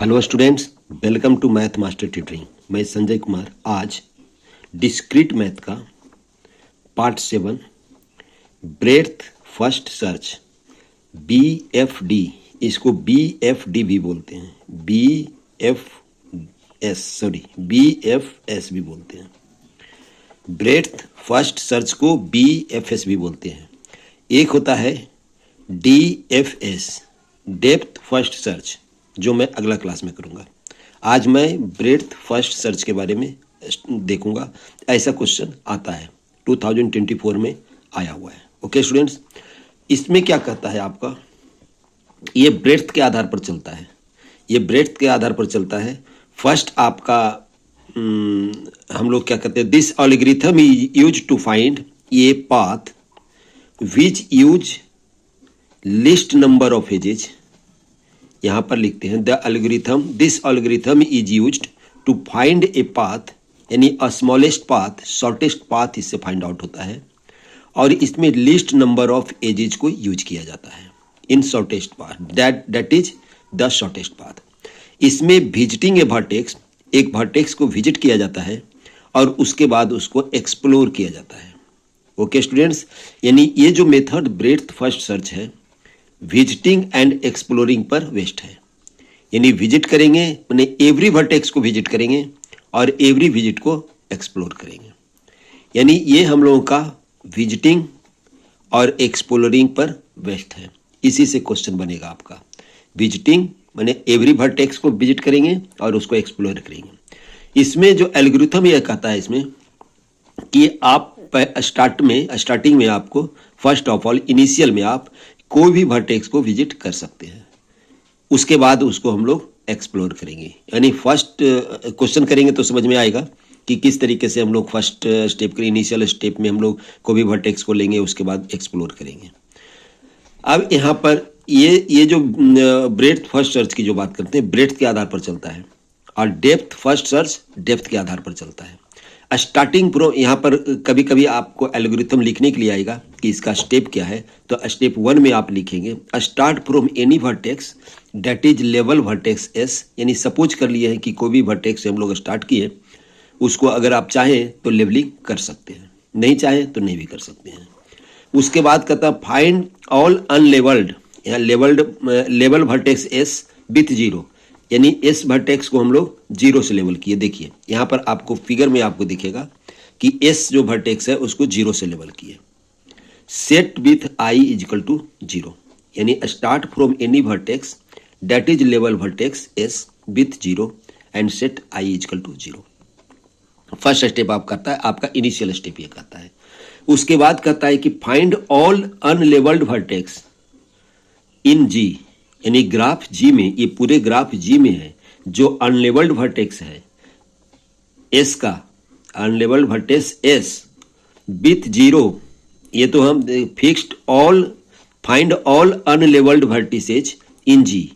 Hello students, welcome to math master tutoring. मैं संजय कुमार आज discrete math का part 7 breadth first search BFD, इसको BFD भी बोलते हैं, BFS भी बोलते हैं। ब्रेड्थ फर्स्ट सर्च को BFS भी बोलते हैं। एक होता है DFS, डेप्थ फर्स्ट सर्च, जो मैं अगला क्लास में करूंगा। आज मैं ब्रेड्थ फर्स्ट सर्च के बारे में देखूंगा। ऐसा क्वेश्चन आता है 2024 में आया हुआ है। ओके स्टूडेंट्स, इसमें क्या कहता है आपका, ये ब्रेड्थ के आधार पर चलता है। ये ब्रेड्थ के आधार पर चलता है। फर्स्ट आपका हम लोग क्या कहते हैं, this algorithm is use to find a path which use list number of edges. यहां पर लिखते हैं the algorithm, this algorithm is used to find a path, यानी a smallest path, shortest path इससे फाइंड आउट होता है। और इसमें लिस्ट नंबर ऑफ एजेज को यूज किया जाता है in shortest path, that is the shortest path. इसमें विजिटिंग ए वर्टेक्स, एक वर्टेक्स को विजिट किया जाता है और उसके बाद उसको एक्सप्लोर किया जाता है। ओके स्टूडेंट्स, यानी ये जो मेथड ब्रेड्थ फर्स्ट सर्च है, विजिटिंग एंड एक्सप्लोरिंग पर वेस्ट है। यानी विजिट करेंगे, माने एवरी वर्टेक्स को विजिट करेंगे और एवरी विजिट को एक्सप्लोर करेंगे। यानी ये हम लोगों का विजिटिंग और एक्सप्लोरिंग पर वेस्ट है। इसी से क्वेश्चन बनेगा आपका। विजिटिंग माने एवरी वर्टेक्स को विजिट करेंगे और उसको एक्सप्लोर करेंगे। इसमें जो एल्गोरिथम यह कहता है इसमें कि आप स्टार्टिंग में आपको फर्स्ट ऑफ ऑल इनिशियल में आप कोई भी वर्टेक्स को विजिट कर सकते हैं, उसके बाद उसको हम लोग एक्सप्लोर करेंगे। यानी फर्स्ट क्वेश्चन करेंगे तो समझ में आएगा कि किस तरीके से हम लोग फर्स्ट स्टेप के इनिशियल स्टेप में हम लोग कोई भी वर्टेक्स को लेंगे, उसके बाद एक्सप्लोर करेंगे। अब यहाँ पर ये जो ब्रेड्थ फर्स्ट सर्च की जो बात करते हैं, ब्रेड्थ के आधार पर चलता है, और डेप्थ फर्स्ट सर्च डेप्थ के आधार पर चलता है। स्टार्टिंग प्रो, यहाँ पर कभी कभी आपको एल्गोरिथम लिखने के लिए आएगा कि इसका स्टेप क्या है, तो स्टेप 1 में आप लिखेंगे start from any vertex that is level vertex S. यानी सपोज कर लिए हैं कि कोई भी वर्टेक्स से हम लोग स्टार्ट किए, उसको अगर आप चाहें तो लेवलिंग कर सकते हैं, नहीं चाहें तो नहीं भी कर सकते हैं। उसके बाद कहता है फाइंड ऑल अनलेवल्ड, यहाँ level vertex S with zero, यानी एस वर्टेक्स को हम लोग जीरो से लेवल किए। देखिए यहाँ पर आपको फिगर में आपको दिखेगा कि एस जो वर्टेक्स है उसको जीरो से लेवल किए। Set with I equal to zero, यानी start from any vertex that is level vertex S with zero and set I equal to zero. First step आप करता है, आपका इनिशियल स्टेप ये कहता है। उसके बाद कहता है कि फाइंड ऑल अनलेवल्ड वर्टेक्स इन जी, यानी ग्राफ जी में, ये पूरे ग्राफ जी में है जो अनलेवल्ड वर्टेक्स है एस का, unlevelled vertex S with zero. ये तो हम fixed all, find all unlevelled vertices in G,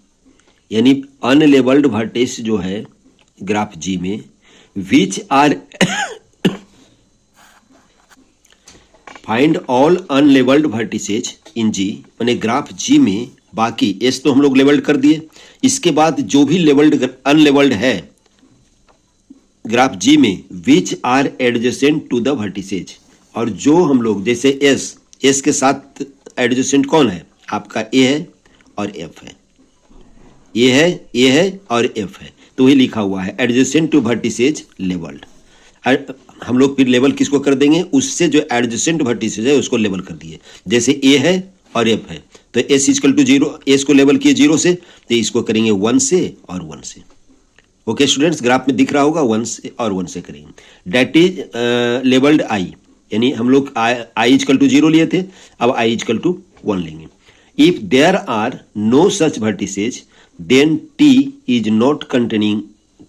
यानी अनलेवल्ड वर्टेक्स जो है ग्राफ जी में, which are find all unlevelled vertices in G, यानी ग्राफ जी में बाकी एस तो हम लोग लेवल्ड कर दिए, इसके बाद जो भी लेवल्ड अनलेवल्ड है ग्राफ जी में, which are adjacent to the vertices, और जो हम लोग जैसे एस के साथ एडजेसेंट कौन है आपका, ए है और एफ है, ए है और एफ है, तो वही लिखा हुआ है एडजेसेंट टू वर्टिसेज लेवल्ड। हम लोग फिर लेवल किसको कर देंगे, उससे जो एडजेसेंट वर्टिसेज है उसको लेवल कर दिए। जैसे ए है और एफ है तो S equal to zero, S को लेवल किए जीरो से, तो इसको करेंगे 1 से और 1 से। ओके स्टूडेंट्स, ग्राफ में दिख रहा होगा 1 से और 1 से करेंगे। दैट इज लेवल्ड आई, यानी हम लोग आई इक्वल टू जीरो लिए थे, अब आई इक्वल टू 1 लेंगे। If there are no such vertices then T is not containing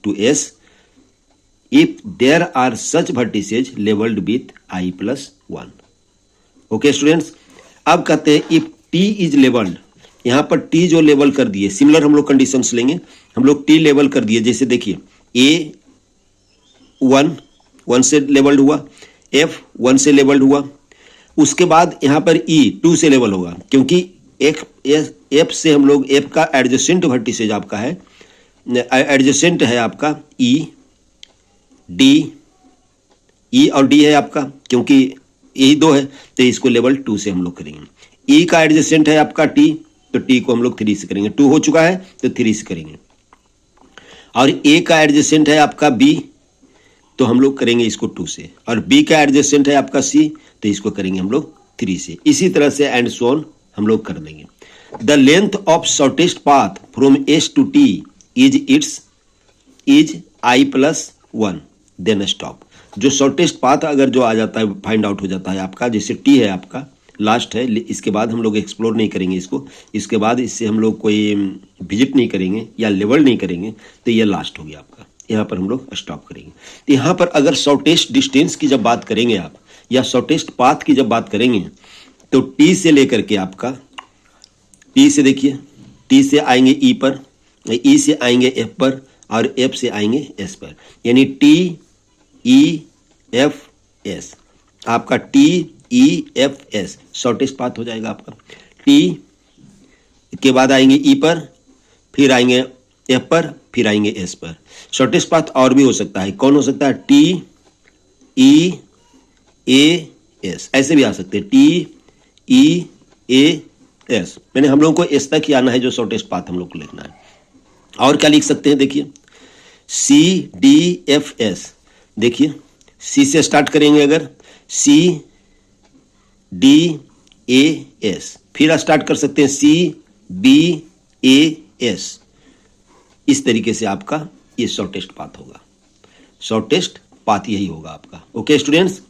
to S, if there are such vertices levelled with i plus 1। Okay students, अब कहते हैं if T is levelled, यहां पर T जो level कर दिए, similar हम लोग कंडीशंस लेंगे। हम लोग टी लेवल कर दिए, जैसे देखिए ए 1 से लेवल्ड हुआ, एफ 1 से लेवल्ड हुआ, उसके बाद यहां पर ई 2 से लेवल होगा, क्योंकि एफ से हम लोग, एफ का एडजेसेंट वर्टिसेज आपका है एडजेसेंट है आपका ई, डी, ई और डी है आपका, क्योंकि यही दो है तो इसको लेवल 2 से हम लोग करेंगे। ई का एडजेसेंट है आपका टी, तो टी को हम लोग 3 से करेंगे। 2 हो चुका है तो 3 से करेंगे। और ए का एडजेसेंट है आपका बी, तो हम लोग करेंगे इसको 2 से। और बी का एडजेसेंट है आपका सी, तो इसको करेंगे हम लोग 3 से। इसी तरह से एंड सो ऑन हम लोग कर देंगे। The length of shortest path from S to T is i plus 1, then stop. जो शॉर्टेस्ट पाथ अगर जो आ जाता है, फाइंड आउट हो जाता है आपका, जैसे टी है आपका लास्ट है, इसके बाद हम लोग एक्सप्लोर नहीं करेंगे इसको, इसके बाद इससे हम लोग कोई विजिट नहीं करेंगे या लेवल नहीं करेंगे, तो ये लास्ट हो गया आपका। यहाँ पर हम लोग स्टॉप करेंगे। तो यहाँ पर अगर शॉर्टेस्ट डिस्टेंस की जब बात करेंगे आप, या शॉर्टेस्ट पाथ की जब बात करेंगे, तो टी से लेकर के आपका, टी से देखिए, टी से आएंगे ई पर, ई से आएंगे एफ पर, और एफ से आएंगे एस पर, यानी टी ई एफ एस, आपका T E F S shortest path हो जाएगा आपका। टी के बाद आएंगे ई पर, फिर आएंगे एफ पर, फिर आएंगे एस पर। शॉर्टेस्ट पाथ और भी हो सकता है, कौन हो सकता है? टी ई ए एस, ऐसे भी आ सकते हैं, टी ई ए एस, मैंने हम लोगों को एस तक ही आना है, जो शॉर्टेस्ट पाथ हम लोग को लिखना है। और क्या लिख सकते हैं? देखिए सी डी एफ एस, देखिए सी से स्टार्ट करेंगे, अगर सी डी ए एस, फिर स्टार्ट कर सकते हैं सी बी ए एस। इस तरीके से आपका ये शॉर्टेस्ट पाथ होगा, शॉर्टेस्ट पाथ यही होगा आपका। ओके स्टूडेंट्स,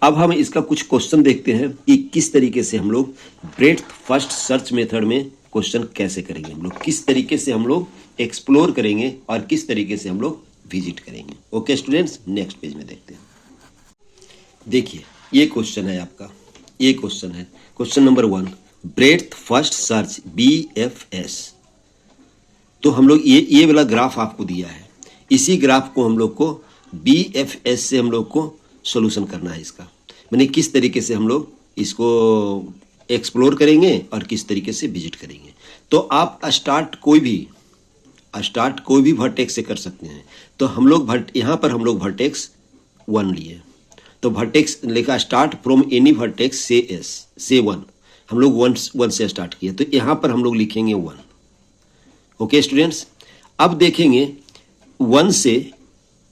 अब हम इसका कुछ क्वेश्चन देखते हैं कि किस तरीके से हम लोग ब्रेड्थ फर्स्ट सर्च मेथड में क्वेश्चन कैसे करेंगे, हम लोग किस तरीके से हम लोग एक्सप्लोर करेंगे और किस तरीके से हम लोग विजिट करेंगे। ओके स्टूडेंट्स, नेक्स्ट पेज में देखते हैं। देखिए ये क्वेश्चन है आपका, ये क्वेश्चन है question number 1, breadth first search BFS। तो हम लोग ये वाला ग्राफ आपको दिया है, इसी ग्राफ को हम लोग को BFS से हम लोग को सॉल्यूशन करना है इसका, मैंने किस तरीके से हम लोग इसको एक्सप्लोर करेंगे और किस तरीके से विजिट करेंगे। तो आप स्टार्ट कोई भी वर्टेक्स से कर सकते हैं। तो हम लोग यहाँ पर हम लोग वर्टेक्स 1 लिए, तो वर्टेक्स लिखा स्टार्ट फ्रॉम एनी वर्टेक्स से 1, हम लोग 1 से स्टार्ट किए, तो यहाँ पर हम लोग लिखेंगे 1। ओके स्टूडेंट्स, अब देखेंगे 1 से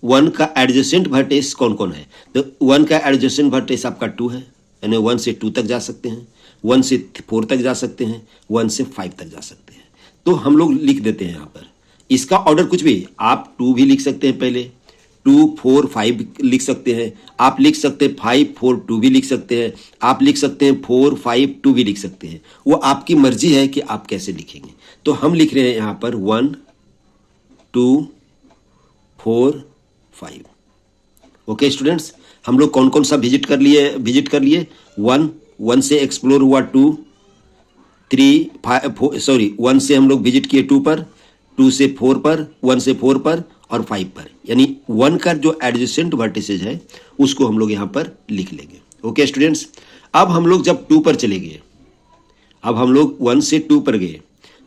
1 का एडजेसेंट वर्टेक्स कौन कौन है। तो 1 का एडजेसेंट वर्टेक्स आपका 2 है, यानी 1 से 2 तक जा सकते हैं, 1 से 4 तक जा सकते हैं, 1 से 5 तक जा सकते हैं। तो हम लोग लिख देते हैं यहाँ पर, इसका ऑर्डर कुछ भी, आप 2 भी लिख सकते हैं, पहले 2 4 5 लिख सकते हैं, आप लिख सकते हैं 5 4 2 भी लिख सकते हैं, आप लिख सकते हैं 4 5 2 भी लिख सकते हैं, वो आपकी मर्जी है कि आप कैसे लिखेंगे। तो हम लिख रहे हैं यहाँ पर 1 2 4 5। ओके स्टूडेंट्स, हम लोग कौन कौन सा विजिट कर लिए 1 से एक्सप्लोर हुआ, 2 3 5 सॉरी 1 से हम लोग विजिट किए 2 पर, 2 से 4 पर, 1 से 4 पर और 5 पर, यानी 1 का जो एडजेसेंट वर्टिसेज है उसको हम लोग यहाँ पर लिख लेंगे। ओके स्टूडेंट्स, अब हम लोग जब 2 पर चले गए, अब हम लोग 1 से 2 पर गए,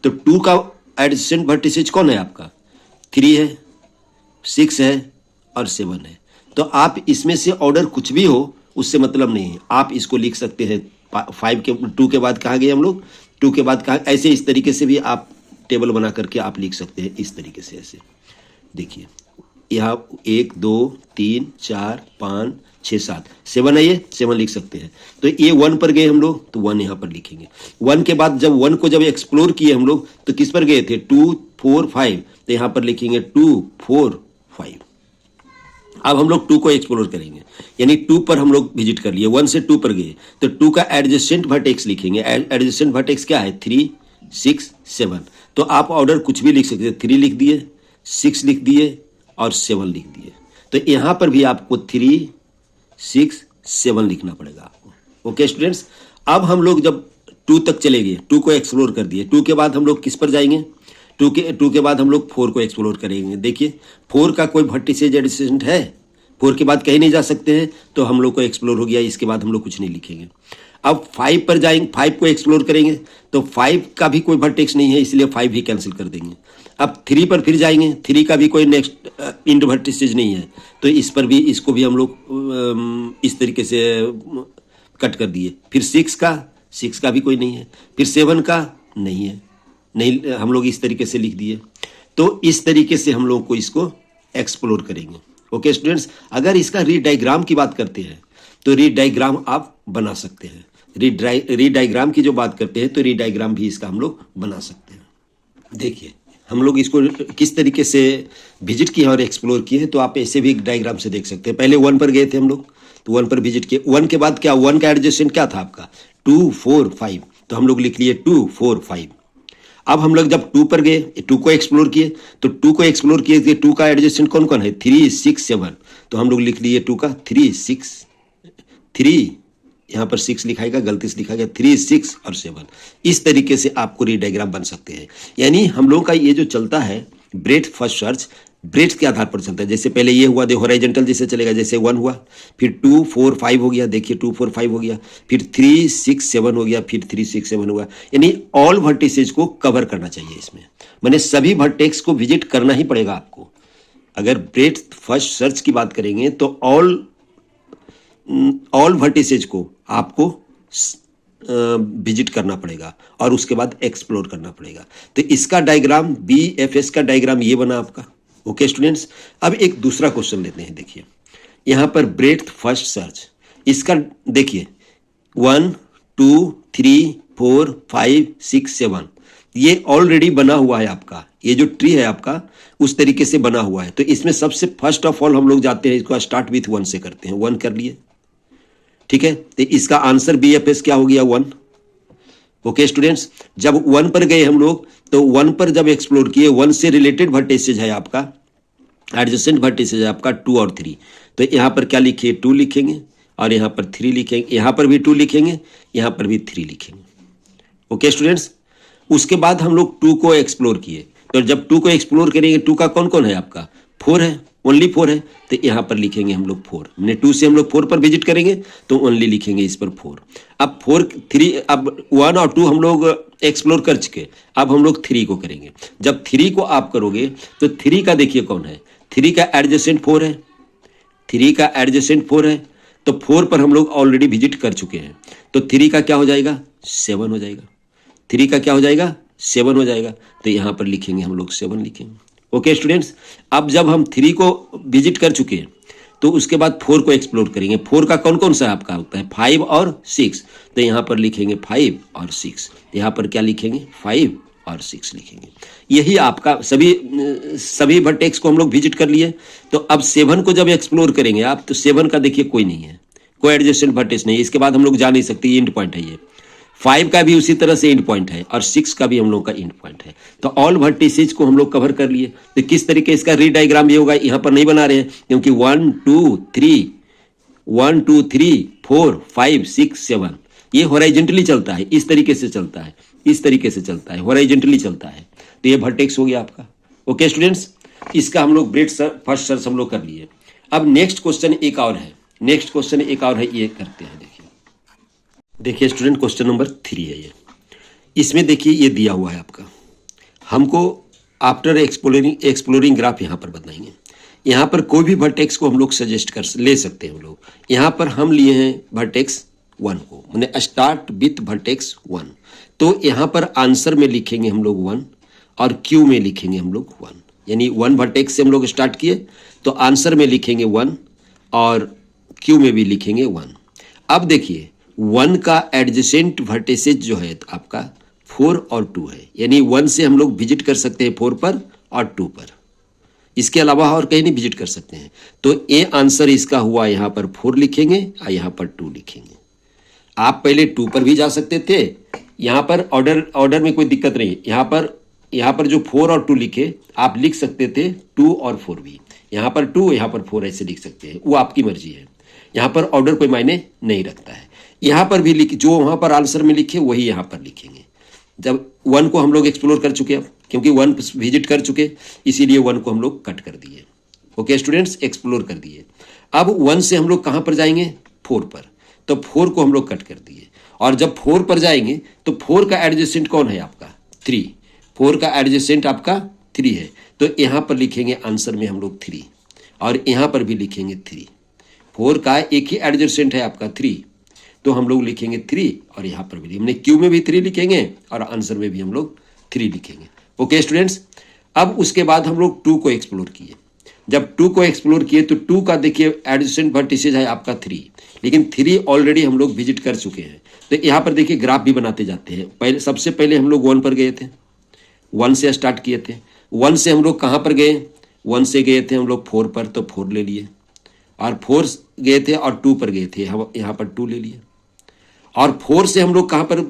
तो 2 का एडजेसेंट वर्टिसेज कौन है आपका? 3 है, 6 है और 7 है। तो आप इसमें से ऑर्डर कुछ भी हो उससे मतलब नहीं है, आप इसको लिख सकते हैं 2 के बाद कहाँ गए हम लोग, 2 के बाद कहाँ, ऐसे इस तरीके से भी आप टेबल बना करके आप लिख सकते हैं, इस तरीके से ऐसे। देखिए यहाँ 1 2 3 4 5 6 7 7 है, ये 7 लिख सकते हैं। तो ये 1 पर गए हम लोग, तो 1 यहाँ पर लिखेंगे। 1 के बाद जब 1 को जब एक्सप्लोर किए हम लोग, तो किस पर गए थे? 2 4 5, तो यहाँ पर लिखेंगे 2 4 5। अब हम लोग 2 को एक्सप्लोर करेंगे, यानी 2 पर हम लोग विजिट कर लिए, 1 से 2 पर गए, तो 2 का एडजेसेंट वर्टेक्स लिखेंगे। एडजेसेंट वर्टेक्स क्या है? 3 6 7। तो आप ऑर्डर कुछ भी लिख सकते हैं, 3 लिख दिए, 6 लिख दिए और 7 लिख दिए। तो यहाँ पर भी आपको 3 6 7 लिखना पड़ेगा आपको। ओके स्टूडेंट्स, अब हम लोग जब 2 तक चले गए, 2 को एक्सप्लोर कर दिए, 2 के बाद हम लोग किस पर जाएंगे? 2 के बाद हम लोग 4 को एक्सप्लोर करेंगे। देखिए 4 का कोई वर्टिसेज एडजेसेंट है? 4 के बाद कहीं नहीं जा सकते हैं, तो हम लोग को एक्सप्लोर हो गया, इसके बाद हम लोग कुछ नहीं लिखेंगे। अब 5 पर जाएंगे, 5 को एक्सप्लोर करेंगे, तो 5 का भी कोई वर्टेक्स नहीं है, इसलिए 5 भी कैंसिल कर देंगे। अब 3 पर फिर जाएंगे, 3 का भी कोई नेक्स्ट इंड वर्टिसेज नहीं है, तो इस पर भी इसको भी हम लोग इस तरीके से कट कर दिए। फिर 6 का भी कोई नहीं है, फिर 7 का नहीं है, नहीं हम लोग इस तरीके से लिख दिए। तो इस तरीके से हम लोग को इसको एक्सप्लोर करेंगे। ओके स्टूडेंट्स, अगर इसका रीड डायग्राम की बात करते हैं तो रीड डायग्राम आप बना सकते हैं। रीड डायग्राम की जो बात करते हैं तो रीड डायग्राम भी इसका हम लोग बना सकते हैं। देखिए हम लोग इसको किस तरीके से विजिट किए और एक्सप्लोर किए, तो आप ऐसे भी डायग्राम से देख सकते हैं। पहले 1 पर गए थे हम लोग, तो 1 पर विजिट किए। 1 के बाद क्या, 1 का एडजेसेंट क्या था आपका 2 4 5, तो हम लोग लिख लिए 2 4 5। अब हम लोग जब 2 पर गए, 2 को एक्सप्लोर किए, तो 2 को एक्सप्लोर किए, 2 का एडजेसेंट कौन कौन है 3 6 7, तो हम लोग लिख लिए 2 का 3 6 3, यहाँ पर 6 लिखाएगा, गलती से लिखा गया 3 6 और 7। इस तरीके से आपको रीड डायग्राम बन सकते हैं। यानी हम लोगों का ये जो चलता है ब्रेथ फर्स्ट सर्च, ब्रेथ के आधार पर चलता है। जैसे पहले ये हुआ, देखो हॉरिजॉन्टल जैसे चलेगा, जैसे 1 हुआ, फिर 2 4 5 हो गया, देखिए 2 4 5 हो गया, फिर 3 6 7 हो गया, फिर 3 6 7 हुआ। यानी ऑल वर्टिसेज को कवर करना चाहिए इसमें, मैंने सभी वर्टेक्स को विजिट करना ही पड़ेगा आपको। अगर ब्रेथ फर्स्ट सर्च की बात करेंगे तो ऑल वर्टिसेज को आपको विजिट करना पड़ेगा और उसके बाद एक्सप्लोर करना पड़ेगा। तो इसका डायग्राम BFS का डायग्राम ये बना आपका। ओके स्टूडेंट्स, अब एक दूसरा क्वेश्चन लेते हैं। देखिए यहां पर ब्रेथ फर्स्ट सर्च, इसका देखिए 1 2 3 4 5 6 7, ये ऑलरेडी बना हुआ है आपका। ये जो ट्री है आपका उस तरीके से बना हुआ है। तो इसमें सबसे फर्स्ट ऑफ ऑल हम लोग जाते हैं, इसको स्टार्ट विथ 1 से करते हैं। 1 कर लिए, ठीक है, तो इसका आंसर BFS क्या हो गया 1। ओके स्टूडेंट्स, जब 1 पर गए हम लोग, तो 1 पर जब एक्सप्लोर किए, 1 से रिलेटेड वर्टिसेज है आपका, एडजेसेंट वर्टिसेज है आपका 2 और 3, तो यहां पर क्या लिखिए 2 लिखेंगे और यहां पर 3 लिखेंगे, यहां पर भी 2 लिखेंगे, यहां पर भी 3 लिखेंगे। ओके स्टूडेंट्स, उसके बाद हम लोग 2 को एक्सप्लोर किए, तो जब 2 को एक्सप्लोर करेंगे, 2 का कौन कौन है आपका 4 है, ओनली 4 है, तो यहां पर लिखेंगे हम लोग 4। मैंने 2 से हम लोग 4 पर विजिट करेंगे तो ओनली लिखेंगे इस पर 4। अब 4 3, अब 1 और 2 हम लोग एक्सप्लोर कर चुके, अब हम लोग 3 को करेंगे। जब 3 को आप करोगे तो 3 का देखिए कौन है, 3 का एडजेसेंट 4 है, 3 का एडजेसेंट 4 है, तो 4 पर हम लोग ऑलरेडी विजिट कर चुके हैं, तो 3 का क्या हो जाएगा 7 हो जाएगा। 3 का क्या हो जाएगा 7 हो जाएगा, तो यहां पर लिखेंगे हम लोग 7 लिखेंगे। ओके स्टूडेंट्स, अब जब हम 3 को विजिट कर चुके हैं तो उसके बाद 4 को एक्सप्लोर करेंगे। 4 का कौन कौन सा आपका होता है 5 और 6, तो यहां पर लिखेंगे 5 और 6, यहां पर क्या लिखेंगे 5 और 6 लिखेंगे। यही आपका सभी वर्टेक्स को हम लोग विजिट कर लिए। तो अब 7 को जब एक्सप्लोर करेंगे आप, तो 7 का देखिए कोई नहीं है, कोई एडजेसेंट वर्टेक्स नहीं है, इसके बाद हम लोग जा नहीं सकते, एंड पॉइंट है ये। 5 का भी उसी तरह से एंड पॉइंट है और 6 का भी हम लोग का एंड पॉइंट है। तो ऑल वर्टिसेज को हम लोग कवर कर लिए। तो किस तरीके इसका रीड डायग्राम ये होगा, यहां पर नहीं बना रहे हैं क्योंकि 1 2 3 4 5 6 7 ये हॉरिजॉन्टली चलता है, इस तरीके से चलता है, इस तरीके से चलता है, हॉरिजॉन्टली चलता है। तो ये वर्टेक्स हो गया आपका। ओके स्टूडेंट्स, इसका हम लोग ब्रेथ फर्स्ट सर्च हम लोग कर लिए। अब नेक्स्ट क्वेश्चन एक और है, नेक्स्ट क्वेश्चन एक और है, ये करते हैं। देखिए स्टूडेंट, क्वेश्चन नंबर 3 है ये। इसमें देखिए ये दिया हुआ है आपका, हमको आफ्टर एक्सप्लोरिंग ग्राफ यहाँ पर बताएंगे। यहाँ पर कोई भी वर्टेक्स को हम लोग सजेस्ट कर ले सकते हैं हम लोग। यहाँ पर हम लिए हैं वर्टेक्स 1 को, मैंने स्टार्ट विथ वर्टेक्स 1, तो यहाँ पर आंसर में लिखेंगे हम लोग 1 और क्यू में लिखेंगे हम लोग 1। यानी 1 वर्टेक्स से हम लोग स्टार्ट किए तो आंसर में लिखेंगे 1 और क्यू में भी लिखेंगे 1। अब देखिए 1 का एडजेसेंट वर्टिसेज जो है आपका 4 और 2 है, यानी 1 से हम लोग विजिट कर सकते हैं 4 पर और 2 पर, इसके अलावा और कहीं नहीं विजिट कर सकते हैं। तो ये आंसर इसका हुआ, यहाँ पर 4 लिखेंगे और यहाँ पर 2 लिखेंगे। आप पहले 2 पर भी जा सकते थे, यहाँ पर ऑर्डर में कोई दिक्कत नहीं। यहाँ पर जो 4 और 2 लिखे आप लिख सकते थे 2 और 4 भी, यहाँ पर 2 यहाँ पर 4 ऐसे लिख सकते हैं, वो आपकी मर्जी है। यहाँ पर ऑर्डर कोई मायने नहीं रखता है। यहाँ पर भी लिख, जो वहाँ पर आंसर में लिखे वही यहाँ पर लिखेंगे। जब 1 को हम लोग एक्सप्लोर कर चुके, अब क्योंकि 1 विजिट कर चुके इसीलिए 1 को हम लोग कट कर दिए। ओके स्टूडेंट्स, एक्सप्लोर कर दिए। अब 1 से हम लोग कहाँ पर जाएंगे 4 पर, तो 4 को हम लोग कट कर दिए। और जब 4 पर जाएंगे तो 4 का एडजेसेंट कौन है आपका 3, 4 का एडजेसेंट आपका 3 है, तो यहाँ पर लिखेंगे आंसर में हम लोग 3, और यहाँ पर भी लिखेंगे 3। 4 का एक ही एडजेसेंट है आपका 3, तो हम लोग लिखेंगे 3, और यहाँ पर भी हमने क्यू में भी 3 लिखेंगे और आंसर में भी हम लोग 3 लिखेंगे। ओके स्टूडेंट्स, अब उसके बाद हम लोग 2 को एक्सप्लोर किए। जब 2 को एक्सप्लोर किए तो 2 का देखिए एडजेसेंट वर्टिसेस है आपका 3, लेकिन 3 ऑलरेडी हम लोग विजिट कर चुके हैं। तो यहाँ पर देखिए ग्राफ भी बनाते जाते हैं। पहले सबसे पहले हम लोग 1 पर गए थे, 1 से स्टार्ट किए थे। 1 से हम लोग कहाँ पर गए, 1 से गए थे हम लोग 4 पर, तो 4 ले लिए, और 4 गए थे और 2 पर गए थे, हम यहाँ पर 2 ले लिए। और 4 से हम लोग कहाँ पर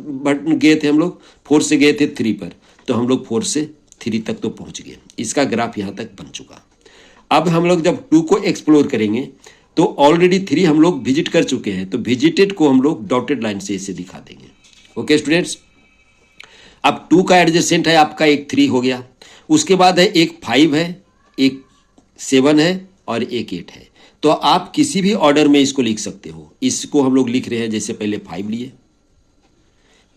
गए थे, हम लोग 4 से गए थे 3 पर, तो हम लोग 4 से 3 तक तो पहुँच गए। इसका ग्राफ यहाँ तक बन चुका। अब हम लोग जब 2 को एक्सप्लोर करेंगे तो ऑलरेडी 3 हम लोग विजिट कर चुके हैं, तो विजिटेड को हम लोग डॉटेड लाइन से इसे दिखा देंगे। ओके स्टूडेंट्स, अब 2 का एडजेसेंट है आपका एक 3 हो गया, उसके बाद है एक 5 है, एक 7 है और एक 8 है। तो आप किसी भी ऑर्डर में इसको लिख सकते हो। इसको हम लोग लिख रहे हैं, जैसे पहले 5 लिए,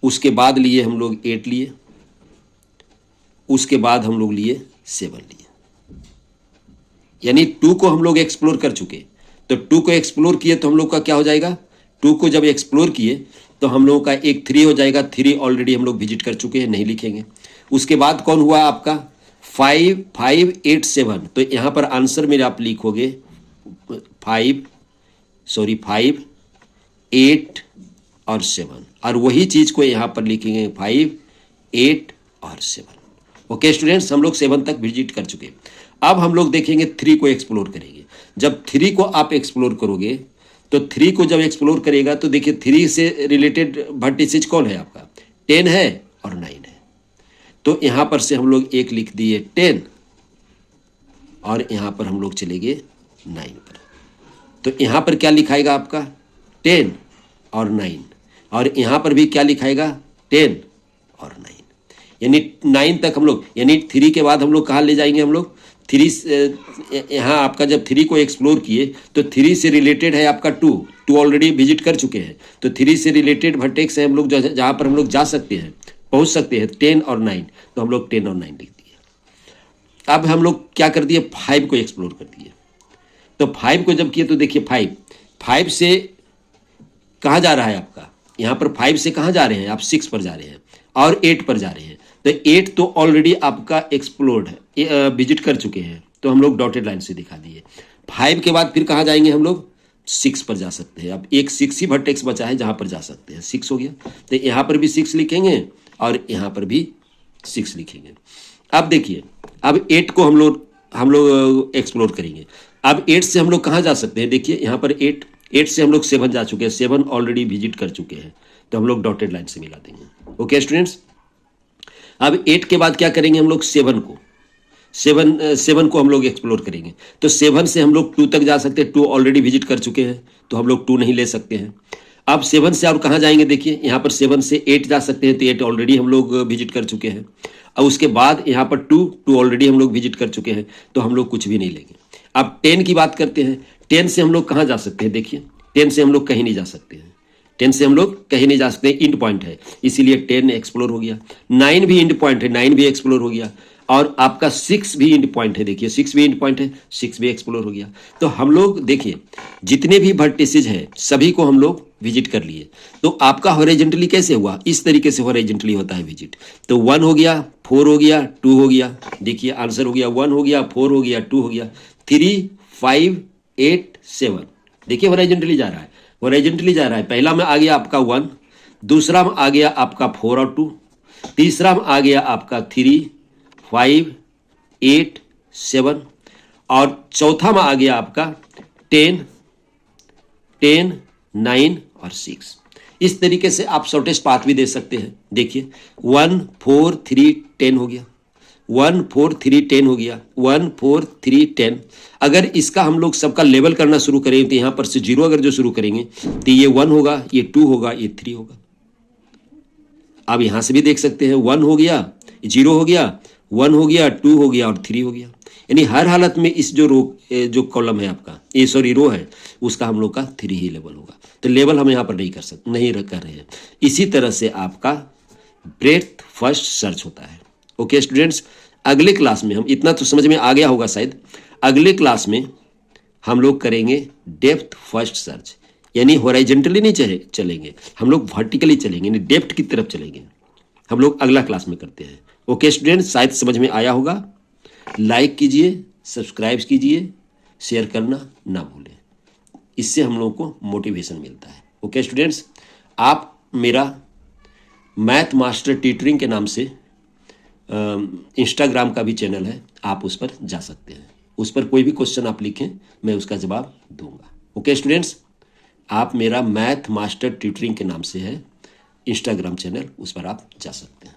उसके बाद लिए हम लोग 8 लिए, उसके बाद हम लोग लिए 7 लिए। यानी 2 को हम लोग एक्सप्लोर कर चुके, तो 2 को एक्सप्लोर किए तो हम लोग का क्या हो जाएगा, 2 को जब एक्सप्लोर किए तो हम लोगों का एक 3 हो जाएगा। 3 ऑलरेडी हम लोग विजिट कर चुके हैं, नहीं लिखेंगे। उसके बाद कौन हुआ आपका 5, 5, 8, 7, तो यहाँ पर आंसर में आप लिखोगे 5, 8 और 7, और वही चीज़ को यहाँ पर लिखेंगे 5, 8 और 7। ओके स्टूडेंट्स, हम लोग 7 तक विजिट कर चुके। अब हम लोग देखेंगे 3 को एक्सप्लोर करेंगे। जब 3 को आप एक्सप्लोर करोगे, तो 3 को जब एक्सप्लोर करेगा तो देखिए 3 से रिलेटेड वर्टिसेस कौन है आपका, 10 है और 9 है। तो यहाँ पर से हम लोग एक लिख दिए 10, और यहाँ पर हम लोग चले गए 9 पर। तो यहाँ पर क्या लिखाएगा आपका 10 और 9, और यहाँ पर भी क्या लिखाएगा 10 और 9, यानी 9 तक हम लोग, यानी 3 के बाद हम लोग कहाँ ले जाएंगे, हम लोग 3 यहाँ आपका जब 3 को एक्सप्लोर किए तो 3 से रिलेटेड है आपका 2 ऑलरेडी विजिट कर चुके हैं, तो 3 से रिलेटेड वर्टेक्स है हम लोग जहाँ पर हम लोग जा सकते हैं, पहुँच सकते हैं 10 और 9, तो हम लोग 10 और 9 लिख दिए। अब हम लोग क्या कर दिए, 5 को एक्सप्लोर कर दिए। तो 5 को जब किए तो देखिए 5 से कहाँ जा रहा है आपका, यहाँ पर 5 से कहाँ जा रहे हैं आप, 6 पर जा रहे हैं और 8 पर जा रहे हैं। तो 8 तो ऑलरेडी आपका एक्सप्लोर्ड है, विजिट कर चुके हैं, तो हम लोग डॉटेड लाइन से दिखा दिए। 5 के बाद फिर कहाँ जाएंगे, हम लोग 6 पर जा सकते हैं। अब एक 6 ही वर्टेक्स बचा है जहाँ पर जा सकते हैं, 6 हो गया। तो यहाँ पर भी 6 लिखेंगे और यहाँ पर भी 6 लिखेंगे। अब देखिए, अब 8 को हम लोग एक्सप्लोर करेंगे। अब 8 से हम लोग कहाँ जा सकते हैं, देखिए यहाँ पर 8 से हम लोग 7 जा चुके हैं, 7 ऑलरेडी विजिट कर चुके हैं, तो हम लोग डॉटेड लाइन से मिला देंगे। ओके स्टूडेंट्स, अब 8 के बाद क्या करेंगे, हम लोग 7 को हम लोग एक्सप्लोर करेंगे। तो 7 से हम लोग 2 तक जा सकते हैं, 2 ऑलरेडी विजिट कर चुके हैं, तो हम लोग 2 नहीं ले सकते हैं। अब 7 से और कहाँ जाएंगे, देखिए यहाँ पर 7 से 8 जा सकते हैं, तो 8 ऑलरेडी हम लोग विजिट कर चुके हैं। और उसके बाद यहाँ पर 2 ऑलरेडी हम लोग विजिट कर चुके हैं, तो हम लोग कुछ भी नहीं लेंगे। अब 10 की बात करते हैं। 10 से हम लोग कहाँ जा सकते हैं, देखिए 10 से हम लोग कहीं नहीं जा सकते हैं, 10 से हम लोग कहीं नहीं जा सकते, इंड पॉइंट है, इसीलिए 10 एक्सप्लोर हो गया। 9 भी इंड पॉइंट है, 9 भी एक्सप्लोर हो गया। और आपका 6 भी इंड पॉइंट है, देखिए 6 भी इंड पॉइंट है, 6 भी एक्सप्लोर हो गया। तो हम लोग देखिए जितने भी वर्टिसेस हैं सभी को हम लोग विजिट कर लिए। तो आपका हॉरिजॉन्टली कैसे हुआ, इस तरीके से हॉरिजॉन्टली होता है विजिट। तो 1 हो गया, 4 हो गया, 2 हो गया, देखिए आंसर हो गया 1 हो गया, 4 हो गया, 2 हो गया, 3, 5, 8, 7, देखिए हॉरिजॉन्टली जा रहा है, हॉरिजॉन्टली जा रहा है। पहला में आ गया आपका 1, दूसरा में आ गया आपका 4 और 2, तीसरा में आ गया आपका 3, 5, 8, 7, और चौथा में आ गया आपका 10, 9 और 6। इस तरीके से आप शॉर्टेस्ट पाथ भी दे सकते हैं। देखिए 1, 4, 3, 10 हो गया, 1, 4, 3, 10 हो गया, 1, 4, 3, 10। अगर इसका हम लोग सबका लेवल करना शुरू करें तो यहाँ पर से 0 अगर जो शुरू करेंगे तो ये 1 होगा, ये 2 होगा, ये 3 होगा। आप यहाँ से भी देख सकते हैं 1 हो गया, 0 हो गया, 1 हो गया, 2 हो गया और 3 हो गया। यानी हर हालत में इस जो कॉलम है आपका, ये रो है, उसका हम लोग का 3 ही लेवल होगा। तो लेवल हम यहाँ पर नहीं कर रहे हैं। इसी तरह से आपका ब्रेथ फर्स्ट सर्च होता है। ओके स्टूडेंट्स, अगले क्लास में हम, इतना तो समझ में आ गया होगा शायद, अगले क्लास में हम लोग करेंगे डेप्थ फर्स्ट सर्च, यानी हॉरिजॉन्टली नहीं चलेंगे हम लोग, वर्टिकली चलेंगे, यानी डेप्थ की तरफ चलेंगे हम लोग, अगला क्लास में करते हैं। ओके स्टूडेंट्स, शायद समझ में आया होगा। लाइक कीजिए, सब्सक्राइब कीजिए, शेयर करना ना भूलें, इससे हम लोगों को मोटिवेशन मिलता है। ओके स्टूडेंट्स, आप मेरा मैथ मास्टर टीटरिंग के नाम से इंस्टाग्राम का भी चैनल है, आप उस पर जा सकते हैं। उस पर कोई भी क्वेश्चन आप लिखें, मैं उसका जवाब दूंगा। ओके स्टूडेंट्स, आप मेरा मैथ मास्टर टीटरिंग के नाम से है इंस्टाग्राम चैनल, उस पर आप जा सकते हैं।